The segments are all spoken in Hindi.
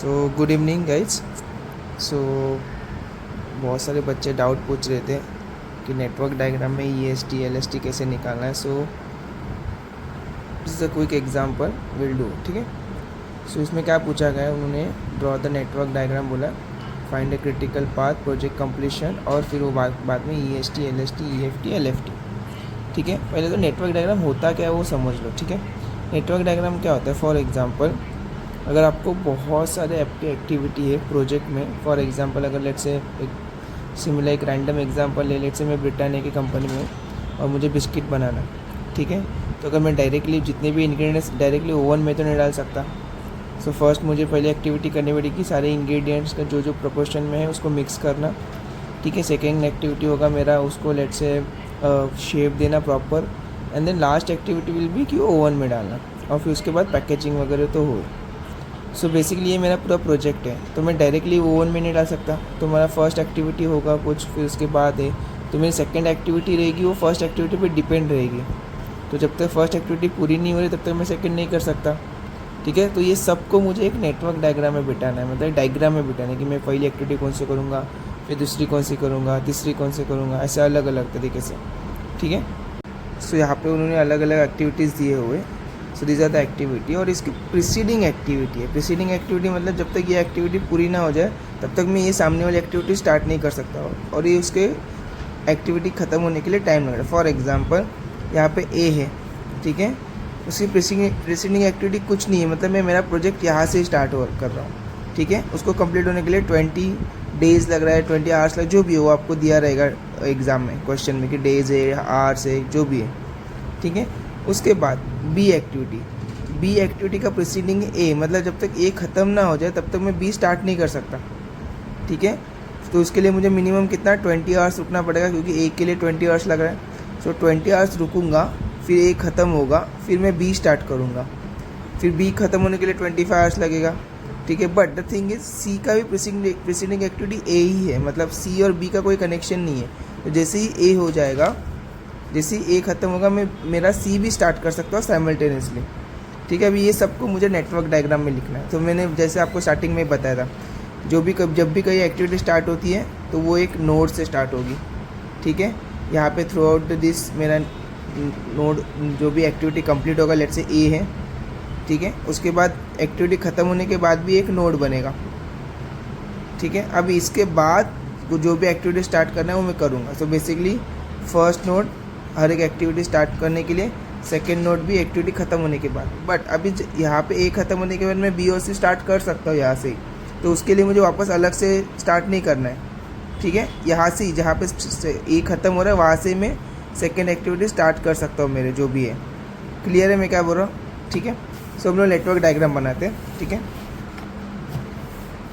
सो गुड इवनिंग गाइज। सो बहुत सारे बच्चे डाउट पूछ रहे थे कि नेटवर्क डायग्राम में E S T L S T कैसे निकालना है। So this is a quick example will do, ठीक है। सो इसमें क्या पूछा गया है, उन्होंने ड्रॉ द नेटवर्क डायग्राम बोला, find a critical path, project completion, और फिर वो बाद में E S T L S T E F T L F T, ठीक है। पहले तो नेटवर्क डायग्राम होता क्या है वो समझ लो, ठीक है। नेटवर्क डायग्राम क्या होता है, फॉर एग्जांपल अगर आपको बहुत सारे आपकी एक्टिविटी है प्रोजेक्ट में, फॉर एग्जांपल अगर लेट्स से एक सिमिलर एक रैंडम एग्जांपल ले, लेट्स से मैं ब्रिटानिया की कंपनी में और मुझे बिस्किट बनाना, ठीक है। तो अगर मैं डायरेक्टली जितने भी इंग्रेडिएंट्स डायरेक्टली ओवन में तो नहीं डाल सकता। सो फर्स्ट मुझे पहले एक्टिविटी करनी पड़ेगी, सारे इंग्रेडिएंट्स का जो प्रोपोर्शन में है उसको मिक्स करना, ठीक है। सेकेंड एक्टिविटी होगा मेरा उसको लेट्स से शेप देना proper, and then last activity will be कि ओवन में डालना, और फिर उसके बाद पैकेजिंग वगैरह तो हो। सो बेसिकली ये मेरा पूरा प्रोजेक्ट है, तो मैं डायरेक्टली ओवन में नहीं डाल सकता। तो मेरा फर्स्ट एक्टिविटी होगा कुछ, फिर उसके बाद है तो मेरी सेकंड एक्टिविटी रहेगी, वो फर्स्ट एक्टिविटी पे डिपेंड रहेगी। तो जब तक फर्स्ट एक्टिविटी पूरी नहीं हो रही तब तक मैं सेकंड नहीं कर सकता, ठीक है। तो ये सबको मुझे एक नेटवर्क डायग्राम में बिठाना है, मतलब डायग्राम में बिठाना है कि मैं पहली एक्टिविटी कौन सी करूँगा, फिर दूसरी कौन सी करूँगा, तीसरी कौन सी करूँगा, ऐसे अलग अलग तरीके से, ठीक है। सो यहाँ पे उन्होंने अलग अलग एक्टिविटीज़ दिए हुए। So these are the activity, और इसकी प्रीसीडिंग एक्टिविटी है। प्रीसीडिंग एक्टिविटी मतलब जब तक ये एक्टिविटी पूरी ना हो जाए तब तक मैं ये सामने वाली एक्टिविटी स्टार्ट नहीं कर सकता, और ये उसके एक्टिविटी ख़त्म होने के लिए टाइम लग रहा है। फॉर एग्जांपल यहाँ पे ए है, ठीक है, उसकी प्रीसीडिंग एक्टिविटी कुछ नहीं है, मतलब मैं मेरा प्रोजेक्ट यहाँ से स्टार्ट कर रहा हूँ, ठीक है। उसको कंप्लीट होने के लिए 20 डेज़ लग रहा है, 20 आवर्स लग, जो भी हो वो आपको दिया रहेगा एग्ज़ाम में क्वेश्चन में कि डेज़ है आवर्स है जो भी है, ठीक है। उसके बाद बी एक्टिविटी का प्रीसीडिंग ए, मतलब जब तक ए ख़त्म ना हो जाए तब तक मैं बी स्टार्ट नहीं कर सकता, ठीक है। तो उसके लिए मुझे मिनिमम कितना 20 आवर्स रुकना पड़ेगा, क्योंकि ए के लिए 20 आवर्स लग रहा है। सो 20 आवर्स रुकूंगा, फिर ए ख़त्म होगा, फिर मैं बी स्टार्ट करूँगा, फिर बी ख़त्म होने के लिए 25 आवर्स लगेगा, ठीक है। But the thing is C का भी प्रीसीडिंग एक्टिविटी ए ही है, मतलब सी और बी का कोई कनेक्शन नहीं है। तो जैसे ही ए हो जाएगा, जैसे ही ए ख़त्म होगा, मैं मेरा सी भी स्टार्ट कर सकता हूँ साइमल्टेनियसली, ठीक है। अभी ये सबको मुझे नेटवर्क डायग्राम में लिखना है। तो मैंने जैसे आपको स्टार्टिंग में बताया था, जब भी कोई एक्टिविटी स्टार्ट होती है तो वो एक नोड से स्टार्ट होगी, ठीक है। यहाँ पे थ्रू आउट दिस मेरा नोड जो भी एक्टिविटी कंप्लीट होगा, लेट्स से ए है, ठीक है। उसके बाद एक्टिविटी ख़त्म होने के बाद भी एक नोड बनेगा, ठीक है। अब इसके बाद जो भी एक्टिविटी स्टार्ट करना है वो मैं करूँगा। सो बेसिकली फर्स्ट नोड हर एक एक्टिविटी स्टार्ट करने के लिए, सेकेंड नोड भी एक्टिविटी ख़त्म होने के बाद। बट अभी यहाँ पे ए ख़त्म होने के बाद मैं बी और सी स्टार्ट कर सकता हूँ यहाँ से ही, तो उसके लिए मुझे वापस अलग से स्टार्ट नहीं करना है, ठीक है। यहाँ से ही जहाँ पे ए ख़त्म हो रहा है वहाँ से मैं सेकेंड एक्टिविटी स्टार्ट कर सकता हूँ, मेरे जो भी है। क्लियर है मैं क्या बोल रहा हूँ, ठीक है। सो हम लोग नेटवर्क डायग्राम बनाते हैं, ठीक है।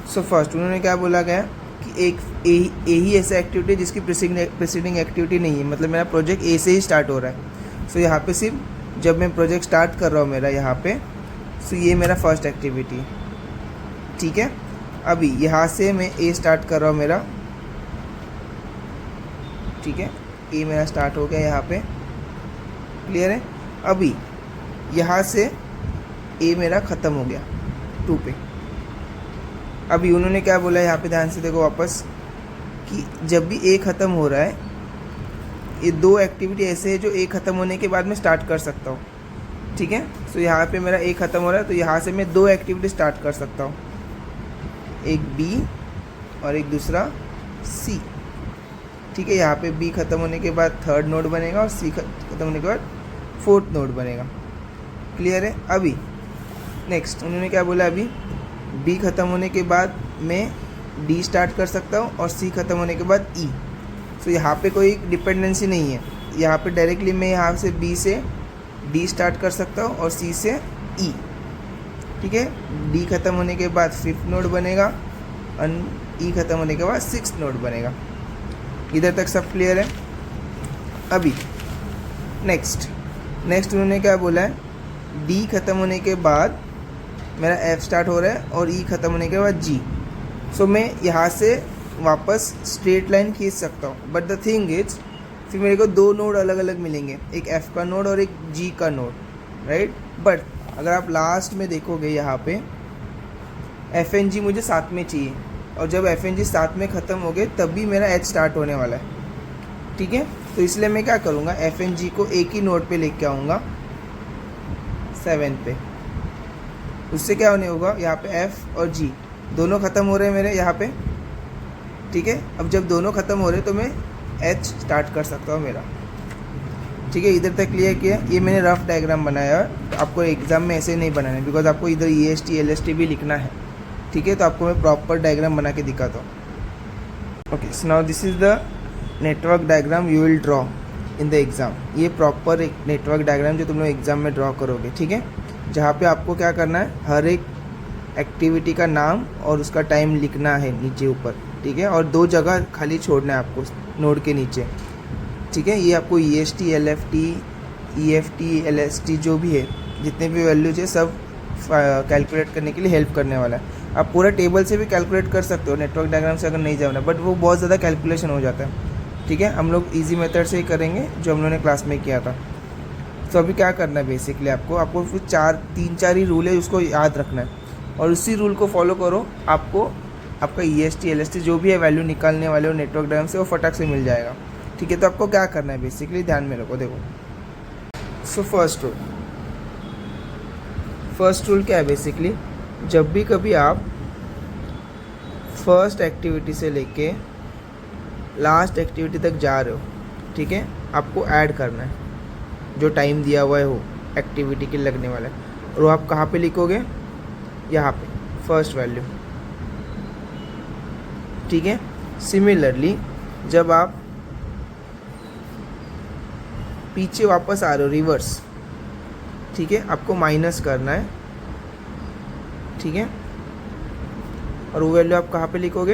सो फर्स्ट उन्होंने क्या बोला गया कि एक ए ही ऐसा एक्टिविटी जिसकी प्रीसीडिंग एक्टिविटी नहीं है, मतलब मेरा प्रोजेक्ट ए से ही स्टार्ट हो रहा है। सो यहाँ पे सिर्फ जब मैं प्रोजेक्ट स्टार्ट कर रहा हूँ मेरा यहाँ पे, सो ये मेरा फर्स्ट एक्टिविटी है, ठीक है। अभी यहाँ से मैं ए स्टार्ट कर रहा हूँ मेरा, ठीक है। ए मेरा स्टार्ट हो गया यहाँ पे, क्लियर है। अभी यहाँ से ए मेरा ख़त्म हो गया 2 पे। अभी उन्होंने क्या बोला यहाँ पे, ध्यान से देखो वापस, कि जब भी ए ख़त्म हो रहा है, ये 2 एक्टिविटी ऐसे है जो ए ख़त्म होने के बाद मैं स्टार्ट कर सकता हूँ, ठीक है। सो यहाँ पे मेरा ए ख़त्म हो रहा है, तो यहाँ से मैं 2 एक्टिविटी स्टार्ट कर सकता हूँ, एक बी और एक दूसरा सी, ठीक है। यहाँ पे बी ख़त्म होने के बाद थर्ड नोड बनेगा और सी ख़त्म होने के बाद फोर्थ नोड बनेगा, क्लियर है। अभी नेक्स्ट उन्होंने क्या बोला, अभी बी ख़त्म होने के बाद मैं डी स्टार्ट कर सकता हूँ और सी ख़त्म होने के बाद ई। सो यहाँ पे कोई डिपेंडेंसी नहीं है, यहाँ पे डायरेक्टली मैं यहाँ से बी से डी स्टार्ट कर सकता हूँ और सी से ई, ठीक है। डी ख़त्म होने के बाद 5th नोड बनेगा और ई ख़त्म होने के बाद 6th नोड बनेगा। इधर तक सब क्लियर है। अभी नेक्स्ट उन्होंने क्या बोला है, डी ख़त्म होने के बाद मेरा एफ स्टार्ट हो रहा है और ई ख़त्म होने के बाद जी। सो मैं यहाँ से वापस स्ट्रेट लाइन खींच सकता हूँ, बट द थिंग इज फिर मेरे को 2 नोड अलग अलग मिलेंगे, एक एफ का नोड और एक जी का नोड, राइट। बट अगर आप लास्ट में देखोगे यहाँ पे एफ एन जी मुझे साथ में चाहिए, और जब एफ एन जी साथ में ख़त्म हो गए तब भी मेरा एच स्टार्ट होने वाला है, ठीक है। तो इसलिए मैं क्या करूँगा, एफ एन जी को एक ही नोड पे लेके आऊँगा 7 पे। उससे क्या होने होगा, यहाँ पे एफ और जी दोनों ख़त्म हो रहे हैं मेरे यहाँ पे, ठीक है। अब जब दोनों ख़त्म हो रहे हैं तो मैं एच स्टार्ट कर सकता हूँ मेरा, ठीक है। इधर तक क्लियर किया। ये मैंने रफ डायग्राम बनाया है, तो आपको एग्ज़ाम में ऐसे नहीं बनाना है, बिकॉज आपको इधर E S T L S T भी लिखना है, ठीक है। तो आपको मैं प्रॉपर डायग्राम बना के दिखाता हूँ। Okay, so now this is the network diagram you will draw in the exam. ये प्रॉपर एक नेटवर्क डायग्राम जो तुम लोग एग्ज़ाम में ड्रॉ करोगे, ठीक है। जहाँ पे आपको क्या करना है, हर एक एक्टिविटी का नाम और उसका टाइम लिखना है नीचे ऊपर, ठीक है। और 2 जगह खाली छोड़ना है आपको नोड के नीचे, ठीक है। ये आपको E S T L F T E F T L S T जो भी है, जितने भी वैल्यूज है सब कैलकुलेट करने के लिए हेल्प करने वाला है। आप पूरा टेबल से भी कैलकुलेट कर सकते हो नेटवर्क डायग्राम से अगर नहीं जाना, बट वो बहुत ज़्यादा कैलकुलेशन हो जाता है, ठीक है। हम लोग इजी मेथड से ही करेंगे जो हम लोगों ने क्लास में किया था। तो अभी क्या करना है बेसिकली, आपको फिर 3-4 ही रूल है उसको याद रखना है, और उसी रूल को फॉलो करो। आपको आपका E S T L S T जो भी है वैल्यू निकालने वाले हो नेटवर्क डायग्राम से, वो फटाक से मिल जाएगा, ठीक है। तो आपको क्या करना है बेसिकली, ध्यान में रखो, देखो। सो फर्स्ट रूल क्या है बेसिकली, जब भी कभी आप फर्स्ट एक्टिविटी से लेके लास्ट एक्टिविटी तक जा रहे हो, ठीक है, आपको ऐड करना है जो टाइम दिया हुआ है वो एक्टिविटी के लगने वाला है, और वो आप कहाँ पे लिखोगे, यहाँ पे फर्स्ट वैल्यू, ठीक है। सिमिलरली जब आप पीछे वापस आ रहे हो रिवर्स, ठीक है, आपको माइनस करना है, ठीक है, और वो वैल्यू आप कहाँ पे लिखोगे,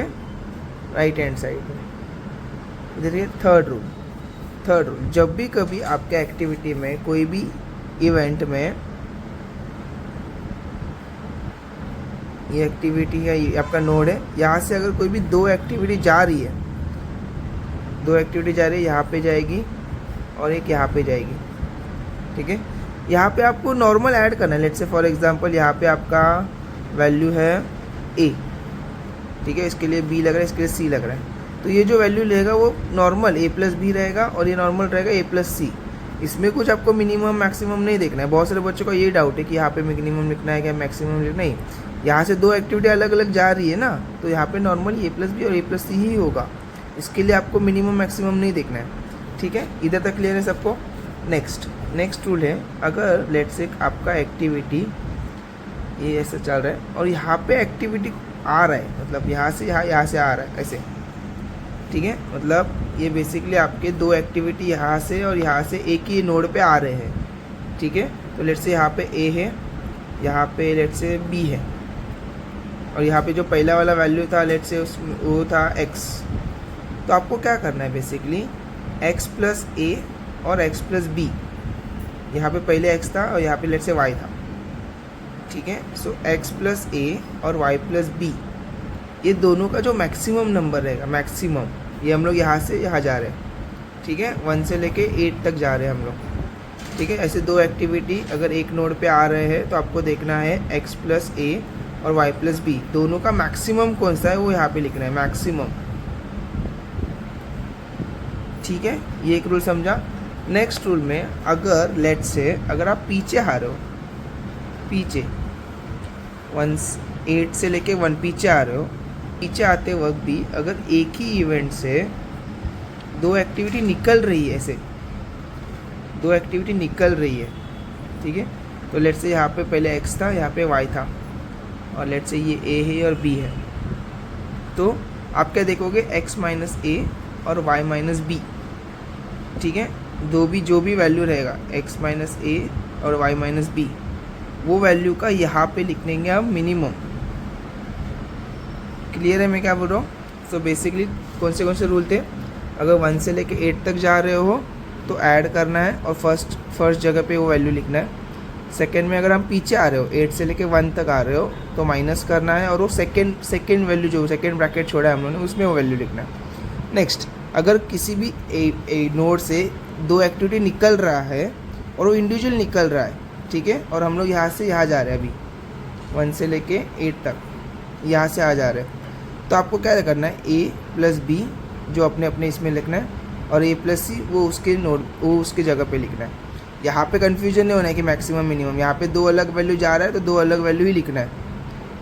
राइट हैंड साइड में। इधर ये थर्ड रूल, जब भी कभी आपके एक्टिविटी में कोई भी इवेंट में, ये एक्टिविटी है, ये आपका नोड है, यहाँ से अगर कोई भी 2 एक्टिविटी जा रही है, यहाँ पे जाएगी और एक यहाँ पे जाएगी, ठीक है। यहाँ पे आपको नॉर्मल ऐड करना है। लेट्स से फॉर एग्जांपल यहाँ पे आपका वैल्यू है ए, ठीक है, इसके लिए बी लग रहा है, इसके लिए सी लग रहा है, तो ये जो वैल्यू लेगा वो नॉर्मल ए प्लस बी रहेगा, और ये नॉर्मल रहेगा ए प्लस सी। इसमें कुछ आपको मिनिमम मैक्सिमम नहीं देखना है। बहुत सारे बच्चों का ये डाउट है कि यहाँ पे मिनिमम लिखना है क्या मैक्सिमम लिखना, नहीं। यहाँ से 2 एक्टिविटी अलग अलग जा रही है ना, तो यहाँ पे नॉर्मल ए प्लस बी और ए प्लस सी ही होगा। इसके लिए आपको मिनिमम मैक्सिमम नहीं देखना है, ठीक है। इधर तक क्लियर है सबको। नेक्स्ट रूल है, अगर लेट्स से आपका एक्टिविटी ये ऐसे चल रहा है और यहाँ पे एक्टिविटी आ रहा है, मतलब यहाँ से यहाँ से आ रहा है ऐसे, ठीक है, मतलब ये बेसिकली आपके 2 एक्टिविटी यहाँ से और यहाँ से एक ही नोड पे आ रहे हैं, ठीक है। तो लेट्स से यहाँ पे ए है, यहाँ पे लेट्स से बी है, और यहाँ पे जो पहला वाला वैल्यू था लेट्स से वो था एक्स। तो आपको क्या करना है बेसिकली, एक्स प्लस ए और एक्स प्लस बी, यहाँ पे पहले एक्स था और यहाँ पे लेट्स से वाई था, ठीक है। सो एक्स प्लस ए और वाई प्लस बी, ये दोनों का जो मैक्सिमम नंबर रहेगा, मैक्सिमम, ये हम लोग यहाँ से यहाँ जा रहे हैं, ठीक है, 1 से लेके 8 तक जा रहे हैं हम लोग, ठीक है। ऐसे 2 एक्टिविटी अगर एक नोड पे आ रहे हैं तो आपको देखना है एक्स प्लस ए और वाई प्लस बी दोनों का मैक्सिमम कौन सा है वो यहाँ पे लिखना है, मैक्सिमम, ठीक है। ये एक रूल समझा। नेक्स्ट रूल में अगर लेट्स से अगर आप पीछे आ रहे हो, पीछे 8 से लेके 1 पीछे आ रहे हो, पीछे आते वक्त भी अगर एक ही इवेंट से 2 एक्टिविटी निकल रही है, ऐसे 2 एक्टिविटी निकल रही है, ठीक है। तो लेट्स से यहाँ पे पहले x था, यहाँ पे y था, और लेट्स से ये a है और b है, तो आप क्या देखोगे, x माइनस a और y माइनस b, ठीक है। जो भी वैल्यू रहेगा x माइनस a और y माइनस b, वो वैल्यू का यहाँ पे लिख लेंगे हम मिनिमम। क्लियर है मैं क्या बोल रहा हूँ। सो बेसिकली कौन से रूल थे, अगर 1 से लेके 8 तक जा रहे हो तो ऐड करना है और फर्स्ट जगह पे वो वैल्यू लिखना है। सेकंड में अगर हम पीछे आ रहे हो 8 से लेके 1 तक आ रहे हो तो माइनस करना है, और वो सेकंड वैल्यू जो सेकंड ब्रैकेट छोड़ा है हम लोगों ने उसमें वो वैल्यू लिखना है। नेक्स्ट, अगर किसी भी नोड से 2 एक्टिविटी निकल रहा है और वो इंडिविजुअल निकल रहा है, ठीक है, और हम लोग यहाँ से यहाँ जा रहे हैं अभी 1 से लेके 8 तक, यहाँ से आ जा रहे हैं। तो आपको क्या करना है, ए प्लस बी जो अपने अपने इसमें लिखना है, और ए प्लस सी वो उसके जगह पे लिखना है। यहाँ पे कन्फ्यूजन नहीं होना है कि मैक्सिमम मिनिमम, यहाँ पे 2 अलग वैल्यू जा रहा है तो 2 अलग वैल्यू ही लिखना है,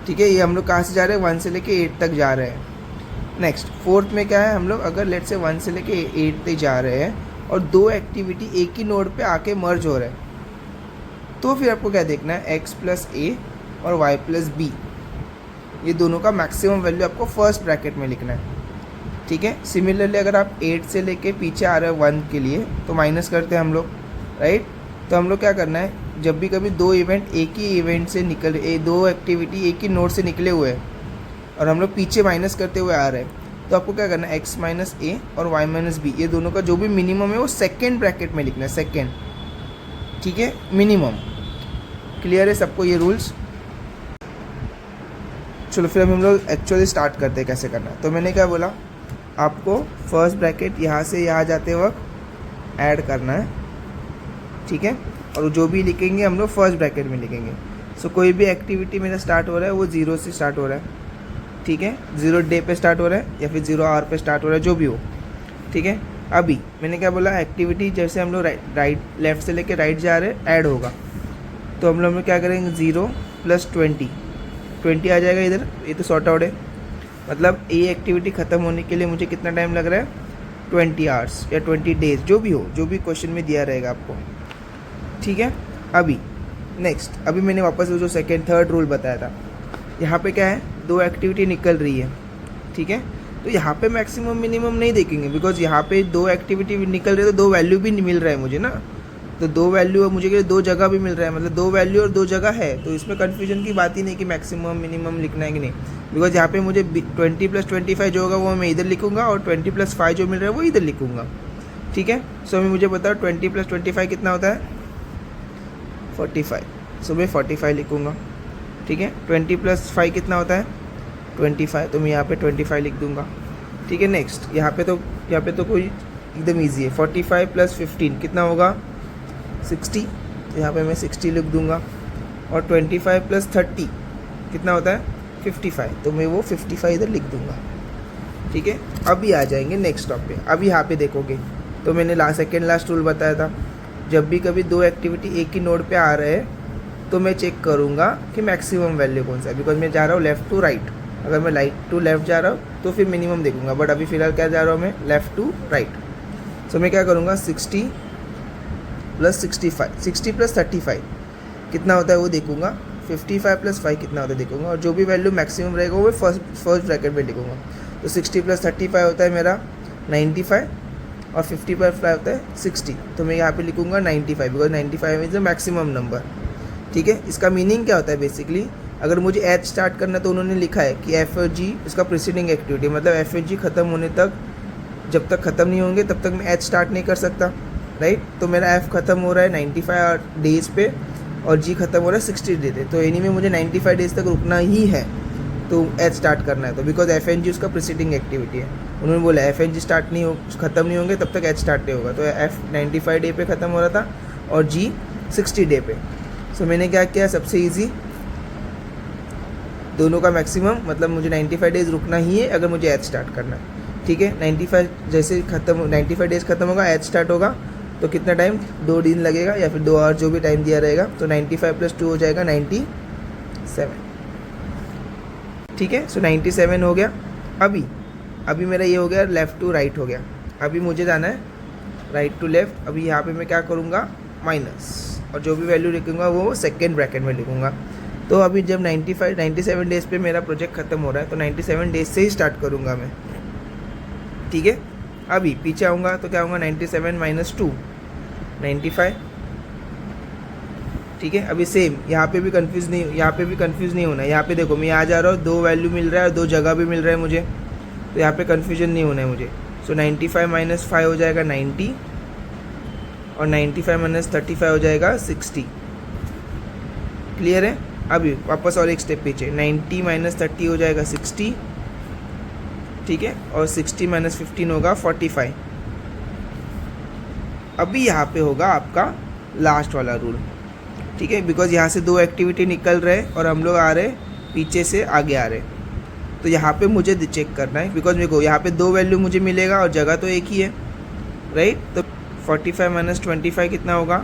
ठीक है। ये हम लोग कहाँ से जा रहे हैं, 1 से लेके 8 तक जा रहे हैं। नेक्स्ट फोर्थ में क्या है, हम लोग अगर लेट से 1 से लेके 8 तक जा रहे हैं और 2 एक्टिविटी एक ही नोड पे आके मर्ज हो रहे हैं, तो फिर आपको क्या देखना है, x प्लस ए और y प्लस बी, ये दोनों का मैक्सिमम वैल्यू आपको फर्स्ट ब्रैकेट में लिखना है, ठीक है। सिमिलरली अगर आप 8 से लेके पीछे आ रहे हैं 1 के लिए तो माइनस करते हैं हम लोग, राइट। तो हम लोग क्या करना है, जब भी कभी 2 इवेंट एक ही इवेंट से निकल 2 एक्टिविटी एक ही नोड से निकले हुए हैं और हम लोग पीछे माइनस करते हुए आ रहे हैं, तो आपको क्या करना है, x माइनस ए और y माइनस बी, ये दोनों का जो भी मिनिमम है वो सेकेंड ब्रैकेट में लिखना है, सेकेंड, ठीक है, मिनिमम। क्लियर है सबको ये रूल्स? चलो फिर हम लोग एक्चुअली स्टार्ट करते हैं कैसे करना है। तो मैंने क्या बोला, आपको फर्स्ट ब्रैकेट यहाँ से यहाँ जाते वक्त ऐड करना है, ठीक है, और जो भी लिखेंगे हम लोग फर्स्ट ब्रैकेट में लिखेंगे। सो कोई भी एक्टिविटी मेरा स्टार्ट हो रहा है वो 0 से स्टार्ट हो रहा है, ठीक है, 0 डे पे स्टार्ट हो रहा है या फिर 0 आवर पे स्टार्ट हो रहा है, जो भी हो, ठीक है। अभी मैंने क्या बोला, एक्टिविटी जैसे हम लोग राइट लेफ्ट से लेके राइट जा रहे हैं ऐड होगा, तो हम लोग क्या करेंगे, 0 प्लस 20 आ जाएगा इधर, ये तो सॉर्ट आउट है। मतलब ये एक्टिविटी ख़त्म होने के लिए मुझे कितना टाइम लग रहा है, 20 आवर्स या 20 डेज, जो भी हो, जो भी क्वेश्चन में दिया रहेगा आपको, ठीक है। अभी नेक्स्ट, अभी मैंने वापस वो जो थर्ड रूल बताया था, यहाँ पे क्या है, 2 एक्टिविटी निकल रही है, ठीक है। तो यहाँ पे मैक्सिमम मिनिमम नहीं देखेंगे, बिकॉज यहाँ पे 2 एक्टिविटी निकल रही है तो 2 वैल्यू भी मिल रहा है मुझे ना, तो 2 वैल्यू मुझे 2 जगह भी मिल रहा है, मतलब 2 वैल्यू और 2 जगह है, तो इसमें कन्फ्यूजन की बात ही नहीं कि मैक्सिमम मिनिमम लिखना है कि नहीं, बिकॉज यहाँ पे मुझे 20 प्लस 25 जो होगा वो मैं इधर लिखूंगा और 20 प्लस 5 जो मिल रहा है वो इधर लिखूंगा, ठीक है। सो अभी मुझे बताओ 20 प्लस 25 कितना होता है, 45, सो मैं 45 लिखूंगा, ठीक है। 20 प्लस 5 कितना होता है, 25, तो मैं यहाँ पे 25 लिख दूंगा, ठीक है। नेक्स्ट यहाँ पे तो कोई एकदम ईजी है, 45 प्लस 15 कितना होगा, 60, तो यहाँ पे मैं 60 लिख दूंगा, और 25 प्लस 30 कितना होता है, 55, तो मैं वो 55 इधर लिख दूंगा, ठीक है। अभी आ जाएंगे नेक्स्ट स्टॉप पे। अभी यहाँ पे देखोगे तो मैंने सेकेंड लास्ट रूल बताया था, जब भी कभी 2 एक्टिविटी एक ही नोड पे आ रहे हैं तो मैं चेक करूँगा कि मैक्सिमम वैल्यू कौन सा है, बिकॉज मैं जा रहा हूँ लेफ़्ट टू राइट। अगर मैं राइट टू लेफ़्ट जा रहा हूँ तो फिर मिनिमम देखूंगा, बट अभी फ़िलहाल क्या जा रहा हूँ मैं, लेफ़्ट टू राइट। सो मैं क्या करूँगा, 60 प्लस 65, 60 प्लस 35 कितना होता है वो देखूंगा, 55 प्लस 5 कितना होता है देखूंगा, और जो भी वैल्यू मैक्सिमम रहेगा वो फर्स्ट ब्रैकेट में लिखूंगा। तो 60 प्लस 35 होता है मेरा 95, और 55 होता है 60, तो मैं यहाँ पे लिखूंगा 95, because 95 is the maximum number, ठीक है। इसका मीनिंग क्या होता है, बेसिकली अगर मुझे एच स्टार्ट करना तो उन्होंने लिखा है कि एफ और जी इसका प्रीसीडिंग एक्टिविटी, मतलब एफ और जी ख़त्म होने तक, जब तक ख़त्म नहीं होंगे तब तक मैं एच स्टार्ट नहीं कर सकता, राइट। तो मेरा एफ ख़त्म हो रहा है 95 डेज़ पे और जी ख़त्म हो रहा है 60 डेज पे, तो एनी में मुझे 95 डेज तक रुकना ही है, तो एच स्टार्ट करना है, तो बिकॉज एफ एन जी उसका प्रीसीडिंग एक्टिविटी है। उन्होंने बोला एफ एन जी ख़त्म नहीं होंगे तब तक एच स्टार्ट नहीं होगा, तो एफ 95 डे पे ख़त्म हो रहा था और जी 60 डे पे। सो मैंने क्या किया, सबसे ईजी, दोनों का मैक्सिमम, मतलब मुझे 95 डेज रुकना ही है अगर मुझे एच स्टार्ट करना है, ठीक है। 95 जैसे 95 डेज खत्म होगा, एच स्टार्ट होगा, तो कितना टाइम, 2 दिन लगेगा या फिर 2 आवर, जो भी टाइम दिया रहेगा, तो 95 प्लस 2 हो जाएगा 97, ठीक है। सो 97 हो गया। अभी मेरा ये हो गया, लेफ़्ट टू राइट हो गया। अभी मुझे जाना है राइट टू लेफ़्ट। अभी यहाँ पे मैं क्या करूँगा, माइनस, और जो भी वैल्यू लिखूँगा वो सेकेंड ब्रैकेट में लिखूँगा। तो अभी जब 97 डेज़ पे मेरा प्रोजेक्ट ख़त्म हो रहा है तो 97 डेज से ही स्टार्ट करूँगा मैं, ठीक है। अभी पीछे आऊँगा तो क्या होगा, 97 माइनस 2, 95, ठीक है। अभी सेम यहाँ पे भी कंफ्यूज नहीं होना है। यहाँ पे देखो मैं यहाँ जा रहा हूँ, 2 वैल्यू मिल रहा है और 2 जगह भी मिल रहा है मुझे, तो यहाँ पे कन्फ्यूजन नहीं होना है मुझे। सो 95 माइनस 5 हो जाएगा 90, और 95 माइनस 35 हो जाएगा 60, क्लियर है। अभी वापस और एक स्टेप पीछे, 90 माइनस 30 हो जाएगा 60, ठीक है, और 60 माइनस 15 होगा 45। अभी यहाँ पे होगा आपका लास्ट वाला रूल, ठीक है, बिकॉज यहाँ से 2 एक्टिविटी निकल रहे और हम लोग आ रहे पीछे से आगे आ रहे, तो यहाँ पे मुझे चेक करना है, बिकॉज मेरे को यहाँ पे 2 वैल्यू मुझे मिलेगा और जगह तो एक ही है, राइट। तो 45 माइनस 25 कितना होगा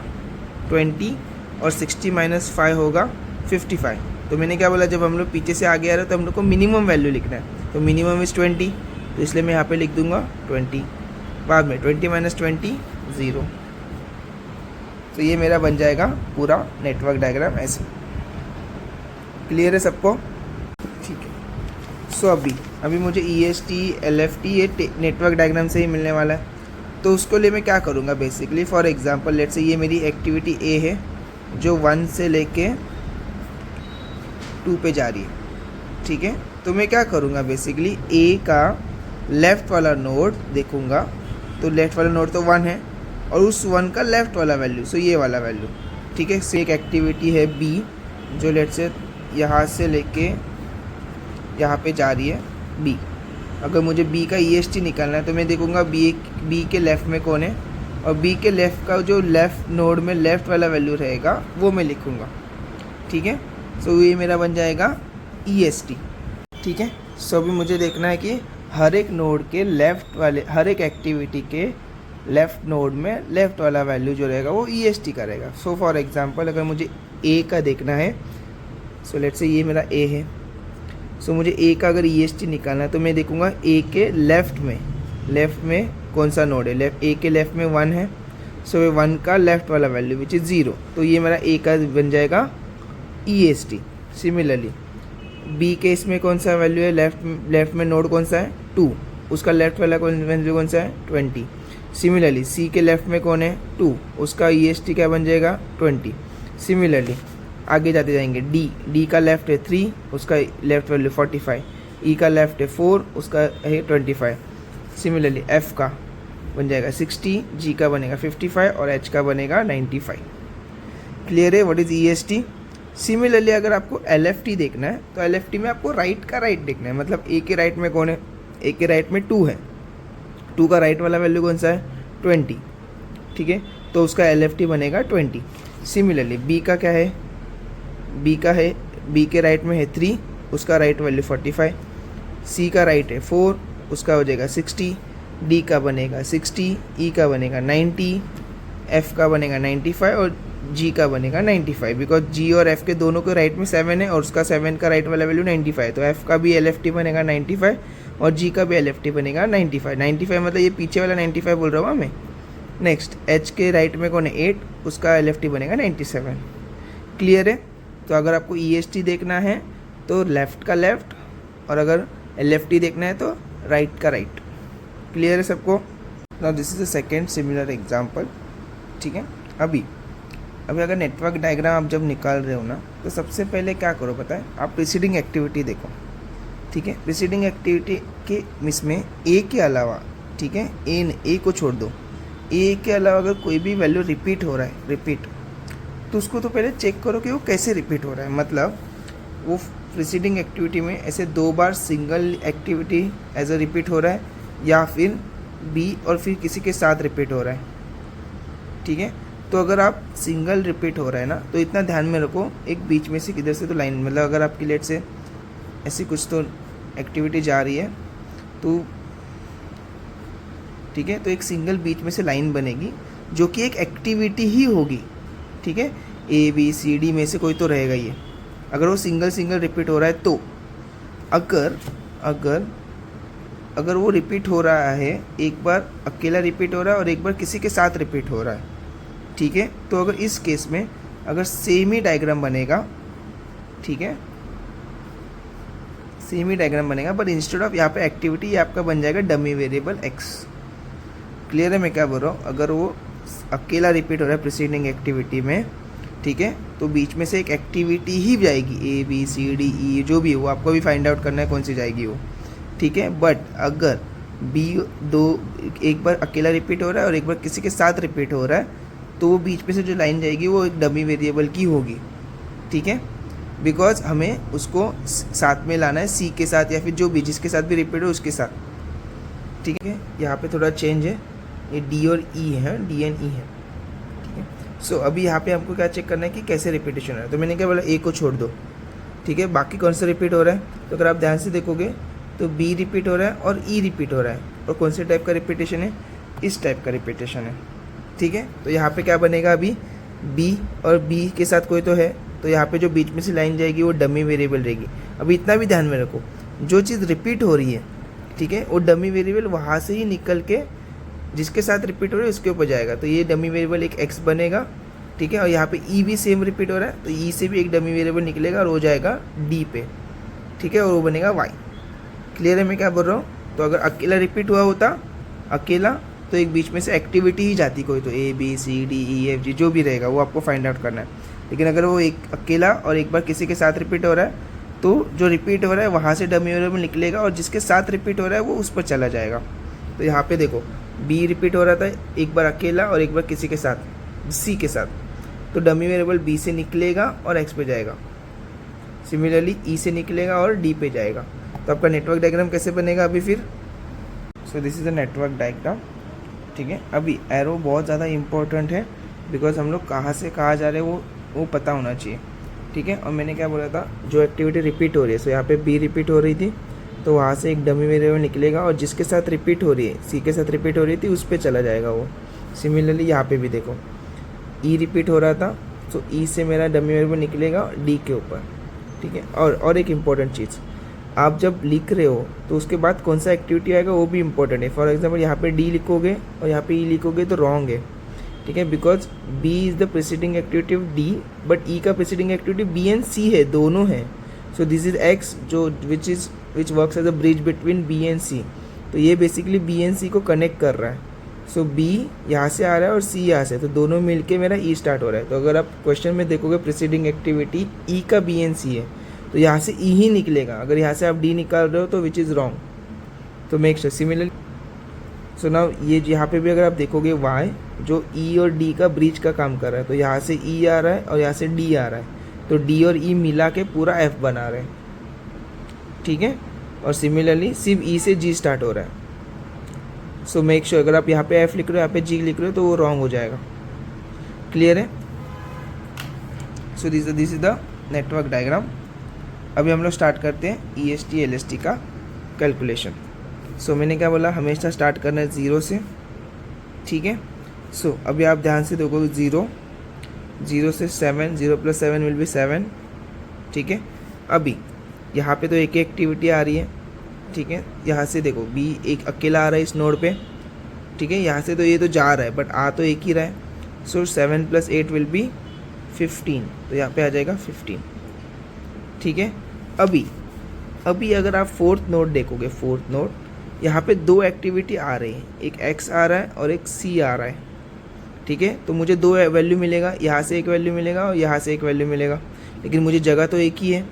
20, और 60 माइनस 5 होगा 55। तो मैंने क्या बोला, जब हम लोग पीछे से आगे आ रहे हैं तो हम लोग को मिनिमम वैल्यू लिखना है, तो मिनिमम इज़ 20, तो इसलिए मैं यहाँ पे लिख दूंगा 20। बाद में 20 माइनस 20 0। तो ये मेरा बन जाएगा पूरा नेटवर्क डायग्राम ऐसे। क्लियर है सबको? ठीक है। सो अभी मुझे EST LFT ये नेटवर्क डायग्राम से ही मिलने वाला है। तो उसको लिए मैं क्या करूँगा basically, for example let's say ये मेरी एक्टिविटी A है जो 1 से लेके 2 पे जा रही है, ठीक है। तो मैं क्या करूँगा बेसिकली, A का लेफ़्ट वाला नोड देखूँगा, तो लेफ़्ट वाला नोड तो 1 है, और उस 1 का लेफ़्ट वाला वैल्यू, सो ये वाला वैल्यू, ठीक है। एक एक्टिविटी है B जो लेट्स से यहाँ से लेके यहाँ पे जा रही है B। अगर मुझे B का EST निकालना है तो मैं देखूँगा B के लेफ़्ट में कौन है, और B के लेफ़्ट का जो लेफ़्ट नोड में लेफ़्ट वाला वैल्यू रहेगा वो मैं लिखूँगा, ठीक है। सो ये मेरा बन जाएगा EST, ठीक है। सो अभी मुझे देखना है कि हर एक नोड के लेफ़्ट वाले, हर एक एक्टिविटी के लेफ़्ट नोड में लेफ़्ट वाला वैल्यू जो रहेगा वो EST का रहेगा। सो फॉर एग्जांपल अगर मुझे A का देखना है, सो लेट्स से ये मेरा A है, सो मुझे A का अगर EST निकालना है तो मैं देखूँगा A के लेफ़्ट में कौन सा नोड है। A के लेफ़्ट में 1 है, सो ये 1 का लेफ़्ट वाला वैल्यू विच इज़ 0, तो ये मेरा A का बन जाएगा EST। सिमिलरली B के इसमें कौन सा वैल्यू है, लेफ़्ट में नोड कौन सा है 2, उसका लेफ़्ट वाला वैल्यू कौन सा है 20। सिमिलरली C के लेफ़्ट में कौन है 2, उसका EST क्या बन जाएगा 20। सिमिलरली आगे जाते जाएंगे, D का लेफ़्ट है 3, उसका लेफ़्ट वैल्यू 45, E का लेफ़्ट है 4, उसका है 25। सिमिलरली F का बन जाएगा 60, G का बनेगा 55 और H का बनेगा 95। क्लियर है व्हाट इज़ EST? सिमिलरली अगर आपको LFT देखना है तो LFT में आपको राइट का राइट देखना है, मतलब A के राइट में कौन है, A के राइट में 2 है, 2 का राइट वाला वैल्यू कौन सा है 20, ठीक है। तो उसका LFT बनेगा 20। सिमिलरली B का क्या है, B के राइट में है 3, उसका राइट वैल्यू 45, C का राइट है 4, उसका हो जाएगा 60, D का बनेगा 60, E का बनेगा 90, F का बनेगा 95 और G का बनेगा 95, बिकॉज G और F के दोनों के राइट में 7 है और उसका 7 का राइट वाला वैल्यू 95 है, तो F का भी LFT बनेगा 95 और G का भी LFT बनेगा 95 मतलब ये पीछे वाला 95 बोल रहा हूँ मैं। नेक्स्ट H के राइट में कौन है 8, उसका LFT बनेगा 97। क्लियर है? तो अगर आपको EST देखना है तो लेफ़्ट का लेफ़्ट, और अगर LFT देखना है तो राइट का राइट। क्लियर है सबको? Now this is the second similar example, ठीक है। अभी अगर नेटवर्क डायग्राम आप जब निकाल रहे हो ना, तो सबसे पहले क्या करो पता है, आप प्रीसीडिंग एक्टिविटी देखो, ठीक है। प्रीसीडिंग एक्टिविटी के इसमें A के अलावा, ठीक है, A को छोड़ दो, A के अलावा अगर कोई भी वैल्यू रिपीट हो रहा है, तो उसको तो पहले चेक करो कि वो कैसे रिपीट हो रहा है। मतलब वो प्रीसीडिंग एक्टिविटी में ऐसे 2 बार single activity as a repeat हो रहा है, या फिर B और फिर किसी के साथ रिपीट हो रहा है, ठीक है। तो अगर आप सिंगल रिपीट हो रहा है ना, तो इतना ध्यान में रखो, एक बीच में से किधर से तो लाइन, मतलब अगर आपकी लेट से ऐसी कुछ तो एक्टिविटी जा रही है, तो ठीक है, तो एक सिंगल बीच में से लाइन बनेगी जो कि एक एक्टिविटी ही होगी, ठीक है। ABCD में से कोई तो रहेगा ये, अगर वो सिंगल रिपीट हो रहा है तो। अगर वो रिपीट हो रहा है, एक बार अकेला रिपीट हो रहा है और एक बार किसी के साथ रिपीट हो रहा है, ठीक है, तो अगर इस केस में अगर सेम ही डायग्राम बनेगा, ठीक है, सेम ही डायग्राम बनेगा, पर इंस्टेड ऑफ यहाँ पे एक्टिविटी, ये आपका बन जाएगा डमी वेरिएबल x। क्लियर है मैं क्या बोल रहा हूँ? अगर वो अकेला रिपीट हो रहा है प्रीसीडिंग एक्टिविटी में, ठीक है, तो बीच में से एक एक्टिविटी ही जाएगी, ABCDE जो भी हो, आपको भी फाइंड आउट करना है कौन सी जाएगी वो, ठीक है। बट अगर एक बार अकेला रिपीट हो रहा है और एक बार किसी के साथ रिपीट हो रहा है, तो वो बीच में से जो लाइन जाएगी वो एक डमी वेरिएबल की होगी, ठीक है, बिकॉज हमें उसको साथ में लाना है C के साथ, या फिर जो भी जिसके साथ भी रिपीट हो उसके साथ, ठीक है। यहाँ पे थोड़ा चेंज है, ये D और E है, D and E है, ठीक है। सो अभी यहाँ पे हमको क्या चेक करना है कि कैसे रिपीटेशन हो रहा है। तो मैंने क्या बोला, A को छोड़ दो, ठीक है, बाकी कौन सा रिपीट हो रहा है। तो अगर आप ध्यान से देखोगे तो बी रिपीट हो रहा है और ई रिपीट हो रहा है, और कौन से टाइप का रिपीटेशन है, इस टाइप का रिपीटेशन है, ठीक है। तो यहाँ पे क्या बनेगा, अभी बी और बी के साथ कोई तो है, तो यहाँ पे जो बीच में से लाइन जाएगी वो डमी वेरिएबल रहेगी। अभी इतना भी ध्यान में रखो, जो चीज़ रिपीट हो रही है, ठीक है, वो डमी वेरिएबल वहाँ से ही निकल के जिसके साथ रिपीट हो रहा है उसके ऊपर जाएगा, तो ये डमी वेरिएबल एक एक्स बनेगा, ठीक है। और यहाँ पे ई भी सेम रिपीट हो रहा है, तो ई से भी एक डमी वेरिएबल निकलेगा और हो जाएगा डी पे, ठीक है, और वो बनेगा वाई। क्लियर है मैं क्या बोल रहा हूँ? तो अगर अकेला रिपीट हुआ होता, अकेला, तो एक बीच में से एक्टिविटी ही जाती कोई, तो A B C D E F G जो भी रहेगा वो आपको फाइंड आउट करना है। लेकिन अगर वो एक अकेला और एक बार किसी के साथ रिपीट हो रहा है, तो जो रिपीट हो रहा है वहाँ से डमी वेरिएबल निकलेगा और जिसके साथ रिपीट हो रहा है वो उस पर चला जाएगा। तो यहाँ पे देखो बी रिपीट हो रहा था, एक बार अकेला और एक बार किसी के साथ, सी के साथ, तो डमी वेरिएबल बी से निकलेगा और एक्स पे जाएगा। सिमिलरली ई से निकलेगा और डी पे जाएगा। तो आपका नेटवर्क डायग्राम कैसे बनेगा अभी फिर? So this is the network diagram, ठीक है। अभी एरो बहुत ज़्यादा इंपॉर्टेंट है, बिकॉज हम लोग कहाँ से कहाँ जा रहे हैं वो पता होना चाहिए, ठीक है। और मैंने क्या बोला था, जो एक्टिविटी रिपीट हो रही है, सो यहाँ पे बी रिपीट हो रही थी, तो वहाँ से एक डमी वेरिएबल निकलेगा और जिसके साथ रिपीट हो रही है, सी के साथ रिपीट हो रही थी, उस पर चला जाएगा वो। सिमिलरली यहाँ पे भी देखो ई रिपीट हो रहा था, तो ई से मेरा डमी वेरिएबल निकलेगा डी के ऊपर, ठीक है। और एक इम्पॉर्टेंट चीज़, आप जब लिख रहे हो तो उसके बाद कौन सा एक्टिविटी आएगा वो भी इम्पोर्टेंट है। फॉर एग्जांपल यहाँ पे डी लिखोगे और यहाँ पे ई लिखोगे तो रॉन्ग है, ठीक है, because B is the preceding activity of D, but E का preceding activity B and C है, दोनों है। सो दिस इज एक्स जो which works as a bridge between B and C, तो ये बेसिकली बी एंड सी को कनेक्ट कर रहा है। सो बी यहाँ से आ रहा है और सी यहाँ से, तो दोनों मिलके मेरा ई स्टार्ट हो रहा है। तो अगर आप क्वेश्चन में देखोगे प्रीसीडिंग एक्टिविटी ई का बी एंड सी है, तो यहाँ से ई ही निकलेगा। अगर यहाँ से आप डी निकाल रहे हो तो विच इज़ रॉन्ग, तो make sure. Similarly so now ये यहाँ पे भी अगर आप देखोगे वाई जो ई और डी का ब्रिज का काम कर रहा है, तो यहाँ से ई आ रहा है और यहाँ से डी आ रहा है, तो डी और ई मिला के पूरा एफ बना रहे हैं, ठीक है। और सिमिलरली सिर्फ ई से जी स्टार्ट हो रहा है। सो मेक श्योर अगर आप यहाँ पे एफ लिख रहे हो, यहाँ पे जी लिख रहे हो, तो वो रॉन्ग हो जाएगा। क्लियर है? So this is the network diagram. अभी हम लोग स्टार्ट करते हैं E S T L S T का कैलकुलेशन। सो मैंने क्या बोला, हमेशा स्टार्ट करना है ज़ीरो से, ठीक है। सो अभी आप ध्यान से देखो, ज़ीरो से 7, 0 + 7 विल बी 7, ठीक है। अभी यहाँ पे तो एक ही एक्टिविटी आ रही है, ठीक है। यहाँ से देखो बी एक अकेला आ रहा है इस नोड पे, ठीक है। यहाँ से तो ये तो जा रहा है बट आ तो एक ही रहा है। सो 7 + 8 विल बी 15, तो यहाँ पे आ जाएगा 15, ठीक है। अभी अगर आप फोर्थ नोड देखोगे, फोर्थ नोड यहाँ पे दो एक्टिविटी आ रही है, एक x आ रहा है और एक c आ रहा है, ठीक है। तो मुझे दो वैल्यू मिलेगा, यहाँ से एक वैल्यू मिलेगा और यहाँ से एक वैल्यू मिलेगा, लेकिन मुझे जगह तो एक ही है।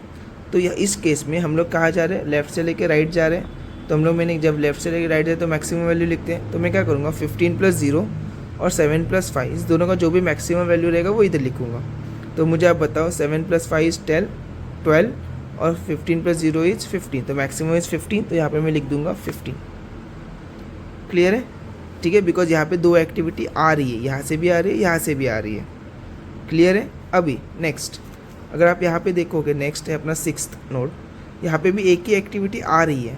तो यह इस केस में हम लोग कहाँ जा रहे हैं, लेफ़्ट से लेके राइट जा रहे हैं। तो हम लोग मैंने जब लेफ़्ट से लेके राइट जाए तो मैक्सिमम वैल्यू लिखते हैं। तो मैं क्या करूँगा, 15 + 0 और 7 + 5 इस दोनों का जो भी मैक्सिमम वैल्यू रहेगा वो इधर लिखूँगा। तो मुझे आप बताओ 7 + 5 इज़ 12 और 15 + 0 इज़ 15, तो मैक्सिमम इज़ 15, तो यहाँ पे मैं लिख दूंगा 15। क्लियर है? ठीक है, बिकॉज यहाँ पे दो एक्टिविटी आ रही है, यहाँ से भी आ रही है, यहाँ से भी आ रही है। क्लियर है? अभी नेक्स्ट अगर आप यहाँ पे देखोगे, नेक्स्ट है अपना 6th नोड, यहाँ पे भी एक ही एक्टिविटी आ रही है।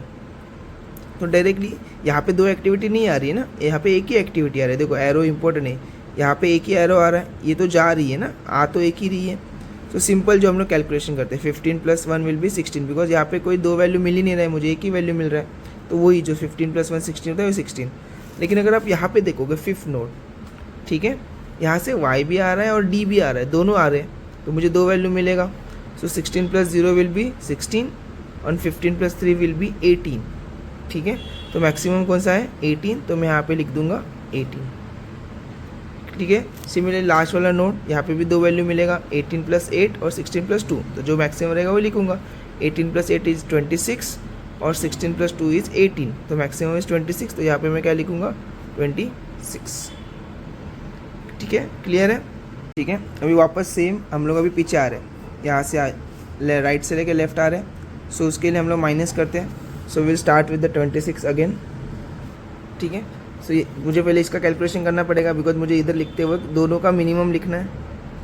तो डायरेक्टली यहाँ पे दो एक्टिविटी नहीं आ रही है ना, यहाँ पे एक ही एक्टिविटी आ रही है। देखो एरो इंपॉर्टेंट है, यहाँ पे एक ही एरो आ रहा है, ये तो जा रही है ना, आ तो एक ही रही है। तो सिंपल जो हम लोग कैलकुलेशन करते हैं, 15 + 1 विल बी 16, बिकॉज यहाँ पे कोई दो वैल्यू मिल ही नहीं रहा है, मुझे एक ही वैल्यू मिल रहा है। तो वही जो 15 + 1 16 होता है वो 16। लेकिन अगर आप यहाँ पे देखोगे 5th नोड, ठीक है, यहाँ से y भी आ रहा है और d भी आ रहा है, दोनों आ रहे हैं, तो मुझे दो वैल्यू मिलेगा। सो 16 + 0 विल बी 16 और 15 + 3 विल बी 18, ठीक है। तो मैक्सिमम कौन सा है, 18, तो मैं यहाँ पे लिख दूंगा 18, ठीक है। सिमिलरली लास्ट वाला नोड, यहाँ पे भी दो वैल्यू मिलेगा, 18 + 8 और 16 + 2, तो जो मैक्सिमम रहेगा वो लिखूंगा। 18 + 8 इज़ 26 और 16 + 2 इज़ 18, तो मैक्सिमम इज़ 26, तो यहाँ पे मैं क्या लिखूंगा 26, ठीक है। क्लियर है? ठीक है। अभी वापस सेम हम लोग अभी पीछे आ रहे हैं, यहाँ से राइट से लेके लेफ्ट आ रहे हैं। सो उसके लिए हम लोग माइनस करते हैं। So will start with the 26 again, ठीक है। सो ये मुझे पहले इसका कैलकुलेशन करना पड़ेगा, बिकॉज मुझे इधर लिखते वक्त दोनों का मिनिमम लिखना है,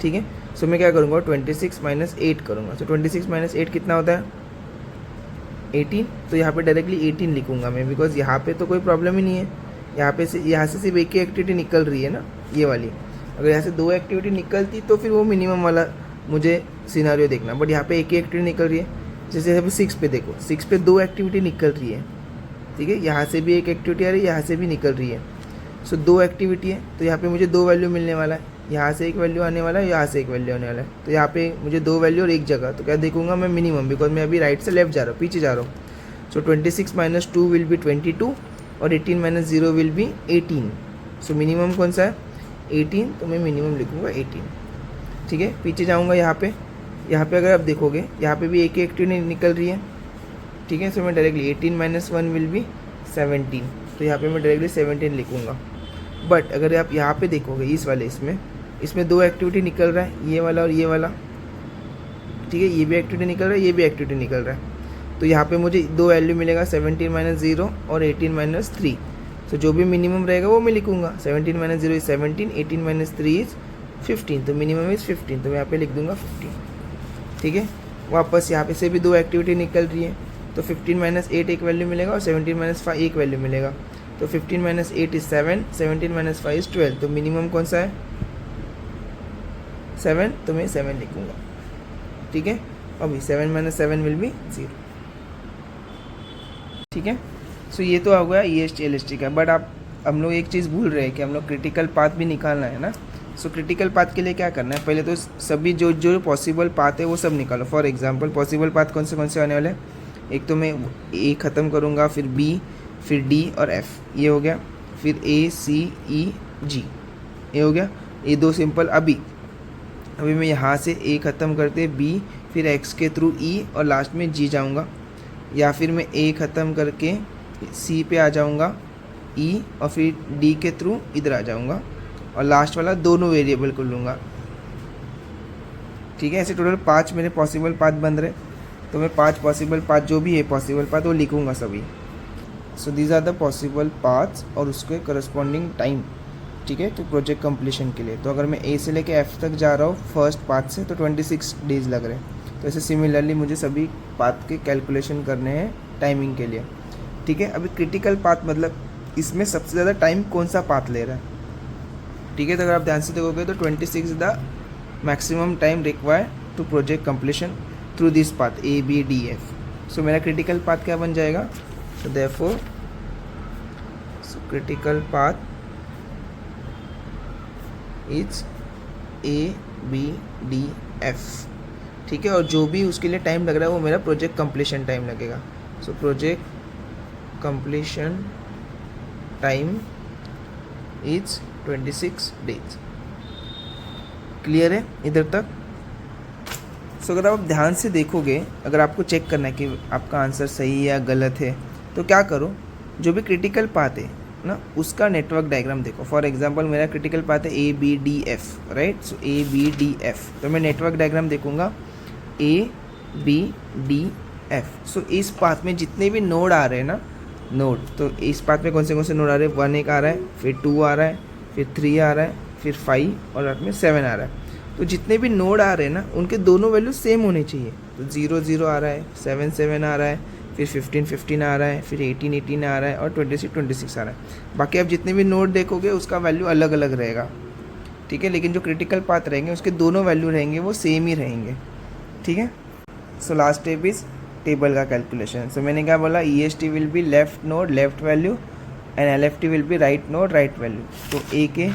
ठीक है। सो मैं क्या करूँगा, 26 - 8 करूँगा। सो 26 - 8 कितना होता है, 18, तो यहाँ पे डायरेक्टली 18 लिखूँगा मैं, बिकॉज यहाँ पे तो कोई प्रॉब्लम ही नहीं है। यहाँ से सिर्फ एक ही एक्टिविटी निकल रही है ना, ये वाली। अगर यहाँ से 2 एक्टिविटी निकलती तो फिर वो मिनिमम वाला मुझे सिनारियो देखना, बट यहाँ पे एक ही एक्टिविटी निकल रही है। जैसे यहाँ पे 6 पे देखो, 6 पे 2 एक्टिविटी निकल रही है, ठीक है। यहाँ से भी एक एक्टिविटी आ रही है, यहाँ से भी निकल रही है। सो 2 एक्टिविटी है, तो यहाँ पे मुझे 2 वैल्यू मिलने वाला है। यहाँ से एक वैल्यू आने वाला है, यहाँ से एक वैल्यू आने वाला है। तो यहाँ पे मुझे 2 वैल्यू और एक जगह, तो क्या देखूंगा मैं? मिनिमम, बिकॉज मैं अभी राइट से लेफ्ट जा रहा हूँ, पीछे जा रहा हूँ। सो 26 - 2 विल बी 22 और 18 - 0 विल बी 18। सो मिनिमम कौन सा है? 18, तो मैं मिनिमम लिखूँगा 18, ठीक है। पीछे जाऊँगा यहाँ पे अगर आप देखोगे यहाँ पे भी एक ही एक्टिविटी निकल रही है, ठीक है। सो मैं डायरेक्टली 18 - 1 विल बी 17, तो यहाँ पे मैं डायरेक्टली 17 लिखूँगा। बट अगर आप यहाँ पे देखोगे इस वाले इसमें 2 एक्टिविटी निकल रहा है, ये वाला और ये वाला, ठीक है। ये भी एक्टिविटी निकल रहा है, ये भी एक्टिविटी निकल रहा है। तो यहाँ पे मुझे 2 वैल्यू मिलेगा, 17 - 0 और 18 - 3। तो जो भी मिनिमम रहेगा वो मैं लिखूँगा। 17 - 0 इज़ 17, 18 - 3 इज़ 15, तो मिनिमम इज़ 15, तो मैं यहाँ पे लिख दूँगा 15, ठीक है। वापस यहाँ पे से भी 2 एक्टिविटी निकल रही है, तो 15 - 8 एक वैल्यू मिलेगा और 17 - 5 एक वैल्यू मिलेगा। तो 15 - 8 इज़ 7, 17 - 5 इज़ 12, तो मिनिमम कौन सा है? 7, तो मैं 7 लिखूँगा, ठीक है। अभी 7 - 7 विल बी 0, ठीक है। सो ये तो हो गया EST LST का। बट हम लोग एक चीज़ भूल रहे हैं कि हम लोग क्रिटिकल पाथ भी निकालना है ना। सो क्रिटिकल पाथ के लिए क्या करना है? पहले तो सभी जो पॉसिबल पाथ है वो सब निकालो। फॉर एग्जांपल पॉसिबल पाथ कौन से आने वाले हैं? एक तो मैं A ख़त्म करूँगा, फिर B, फिर D और F, ये हो गया। फिर A C E G, ये हो गया। ये 2 सिंपल। अभी मैं यहाँ से A ख़त्म करते B, फिर X के थ्रू E और लास्ट में G जाऊँगा, या फिर मैं A ख़त्म करके C पे आ जाऊँगा E और फिर D के थ्रू इधर आ जाऊँगा और लास्ट वाला दोनों वेरिएबल को लूँगा, ठीक है। ऐसे टोटल 5 मेरे पॉसिबल पाथ बन रहे, तो मैं 5 पॉसिबल पाथ जो भी है पॉसिबल पाथ वो लिखूँगा सभी। So these are the possible paths और उसके करस्पॉन्डिंग टाइम, ठीक है, तो प्रोजेक्ट कंप्लीशन के लिए। तो अगर मैं A से लेके F तक जा रहा हूँ फर्स्ट पाथ से, तो 26 डेज़ लग रहे हैं। तो ऐसे सिमिलरली मुझे सभी पाथ के कैलकुलेशन करने हैं टाइमिंग के लिए, ठीक है। अभी क्रिटिकल पाथ मतलब इसमें सबसे ज़्यादा टाइम कौन सा पाथ ले रहा है, ठीक है। तो अगर आप ध्यान से देखोगे तो 26 is the maximum time required to project completion through this path A B D F। सो मेरा क्रिटिकल पाथ क्या बन जाएगा? तो therefore critical path is A B D F, ठीक है। और जो भी उसके लिए टाइम लग रहा है वो मेरा प्रोजेक्ट कंप्लीशन टाइम लगेगा। So project completion time is 26 days. Clear है इधर तक? सो अगर आप ध्यान से देखोगे, अगर आपको चेक करना है कि आपका आंसर सही है या गलत है, तो क्या करो, जो भी क्रिटिकल पाथ है ना उसका नेटवर्क डायग्राम देखो। फॉर एग्जांपल मेरा क्रिटिकल पाथ है A B D F, right. So A B D F, तो मैं नेटवर्क डायग्राम देखूंगा A B D F। सो इस पाथ में जितने भी नोड आ रहे हैं ना, तो इस पाथ में कौन से नोड आ रहे हैं? 1 एक आ रहा है, फिर 2 आ रहा है, फिर 3 आ रहा है, फिर 5 और रात में 7 आ रहा है। तो जितने भी नोड आ रहे हैं ना उनके दोनों वैल्यू सेम होने चाहिए। तो 0 0 आ रहा है, 7 7 आ रहा है, फिर 15 15 आ रहा है, फिर 18 18 आ रहा है और 26 26 आ रहा है। बाकी आप जितने भी नोड देखोगे उसका वैल्यू अलग अलग रहेगा, ठीक है। लेकिन जो क्रिटिकल पाथ रहेंगे उसके दोनों वैल्यू रहेंगे वो सेम ही रहेंगे, ठीक है। So last step is table का कैलकुलेशन। सो मैंने क्या बोला? EST will be left node left value and LFT will be right node right value. तो A के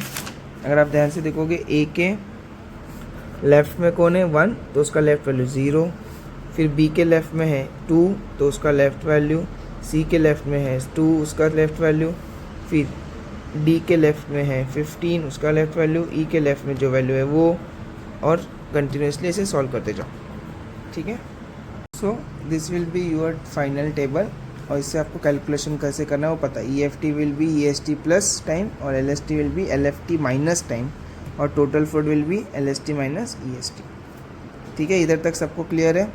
अगर आप ध्यान से देखोगे A के लेफ्ट में कौन है? 1, तो उसका लेफ्ट वैल्यू 0। फिर B के लेफ्ट में है 2, तो उसका लेफ्ट वैल्यू। C के लेफ्ट में है 2, उसका लेफ्ट वैल्यू। फिर D के लेफ्ट में है 15, उसका लेफ्ट वैल्यू। E के लेफ्ट में जो वैल्यू है वो, और कंटिन्यूसली इसे सॉल्व करते जाओ, ठीक है। So this will be your final table, और इससे आपको कैलकुलेशन कैसे करना है वो पता है। EFT will be EST plus time और LST will be LFT minus time और total food will be LST minus EST, ठीक है। इधर तक सबको क्लियर है?